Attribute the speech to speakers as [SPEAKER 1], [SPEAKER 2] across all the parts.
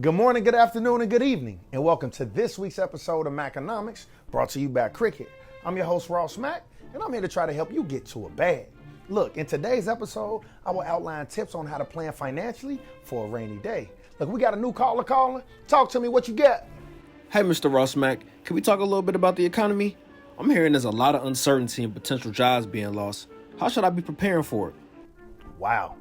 [SPEAKER 1] Good morning, good afternoon, and good evening, and welcome to this week's episode of Maconomics, brought to you by Cricket. I'm your host, Ross Mack, and I'm here to try to help you get to a bag. Look, in today's episode, I will outline tips on how to plan financially for a rainy day. Look, we got a new caller calling. Talk to me, what you got?
[SPEAKER 2] Hey, Mr. Ross Mack, can we talk a little bit about the economy? I'm hearing there's a lot of uncertainty and potential jobs being lost. How should I be preparing for it?
[SPEAKER 1] Wow.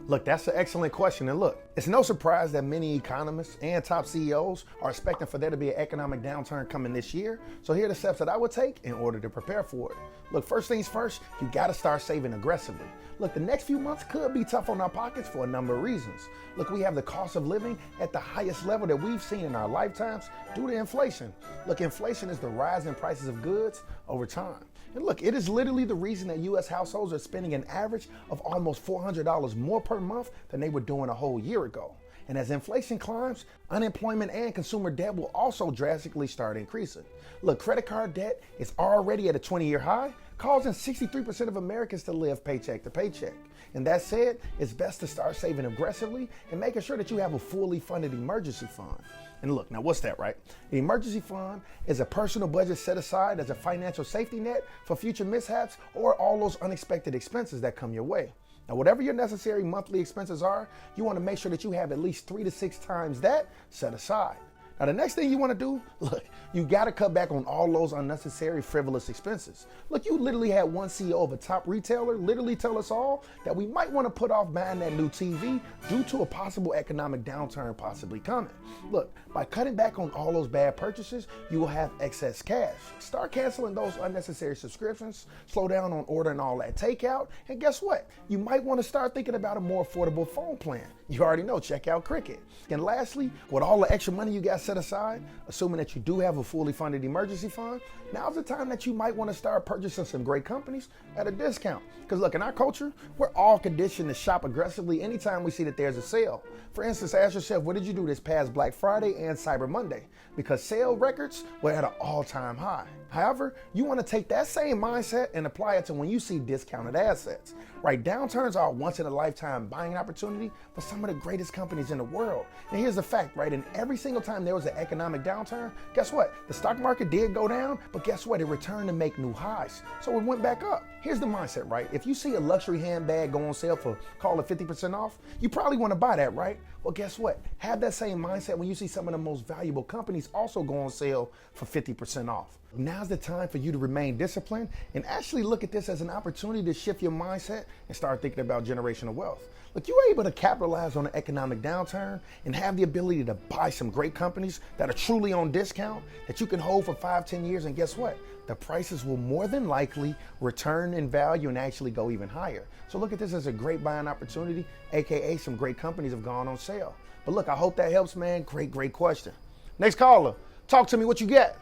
[SPEAKER 1] Look, that's an excellent question. And look, it's no surprise that many economists and top CEOs are expecting for there to be an economic downturn coming this year. So here are the steps that I would take in order to prepare for it. Look, first things first, you got to start saving aggressively. Look, the next few months could be tough on our pockets for a number of reasons. Look, we have the cost of living at the highest level that we've seen in our lifetimes due to inflation. Look, inflation is the rise in prices of goods over time. And look, it is literally the reason that U.S. households are spending an average of almost $400 more per month than they were doing a whole year ago. And as inflation climbs, unemployment and consumer debt will also drastically start increasing. Look, credit card debt is already at a 20-year high, causing 63% of Americans to live paycheck to paycheck. And that said, it's best to start saving aggressively and making sure that you have a fully funded emergency fund. And look, now what's that, right? The emergency fund is a personal budget set aside as a financial safety net for future mishaps or all those unexpected expenses that come your way. Now, whatever your necessary monthly expenses are, you want to make sure that you have at least 3 to 6 times that set aside. Now, the next thing you want to do, look, you got to cut back on all those unnecessary frivolous expenses. Look, you literally had one CEO of a top retailer literally tell us all that we might want to put off buying that new TV due to a possible economic downturn possibly coming. Look, by cutting back on all those bad purchases, you will have excess cash. Start canceling those unnecessary subscriptions, slow down on ordering all that takeout, and guess what? You might want to start thinking about a more affordable phone plan. You already know, check out Cricket. And lastly, with all the extra money you got set aside, assuming that you do have a fully funded emergency fund, now's the time that you might want to start purchasing some great companies at a discount. Because look, in our culture, we're all conditioned to shop aggressively anytime we see that there's a sale. For instance, ask yourself, what did you do this past Black Friday and Cyber Monday? Because sale records were at an all-time high. However, you want to take that same mindset and apply it to when you see discounted assets. Right, downturns are a once-in-a-lifetime buying opportunity for some of the greatest companies in the world. And here's the fact, right, and every single time there was an economic downturn, guess what? The stock market did go down, but guess what? It returned to make new highs. So it went back up. Here's the mindset, right? If you see a luxury handbag go on sale for, call it 50% off, you probably want to buy that, right? Well, guess what? Have that same mindset when you see some of the most valuable companies also go on sale for 50% off. Now's the time for you to remain disciplined and actually look at this as an opportunity to shift your mindset and start thinking about generational wealth. Look, you were able to capitalize on an economic downturn and have the ability to buy some great companies that are truly on discount that you can hold for 5-10 years. And guess what? The prices will more than likely return in value and actually go even higher. So look at this as a great buying opportunity, AKA some great companies have gone on sale. But look, I hope that helps, man. Great question. Next caller, talk to me, what you got?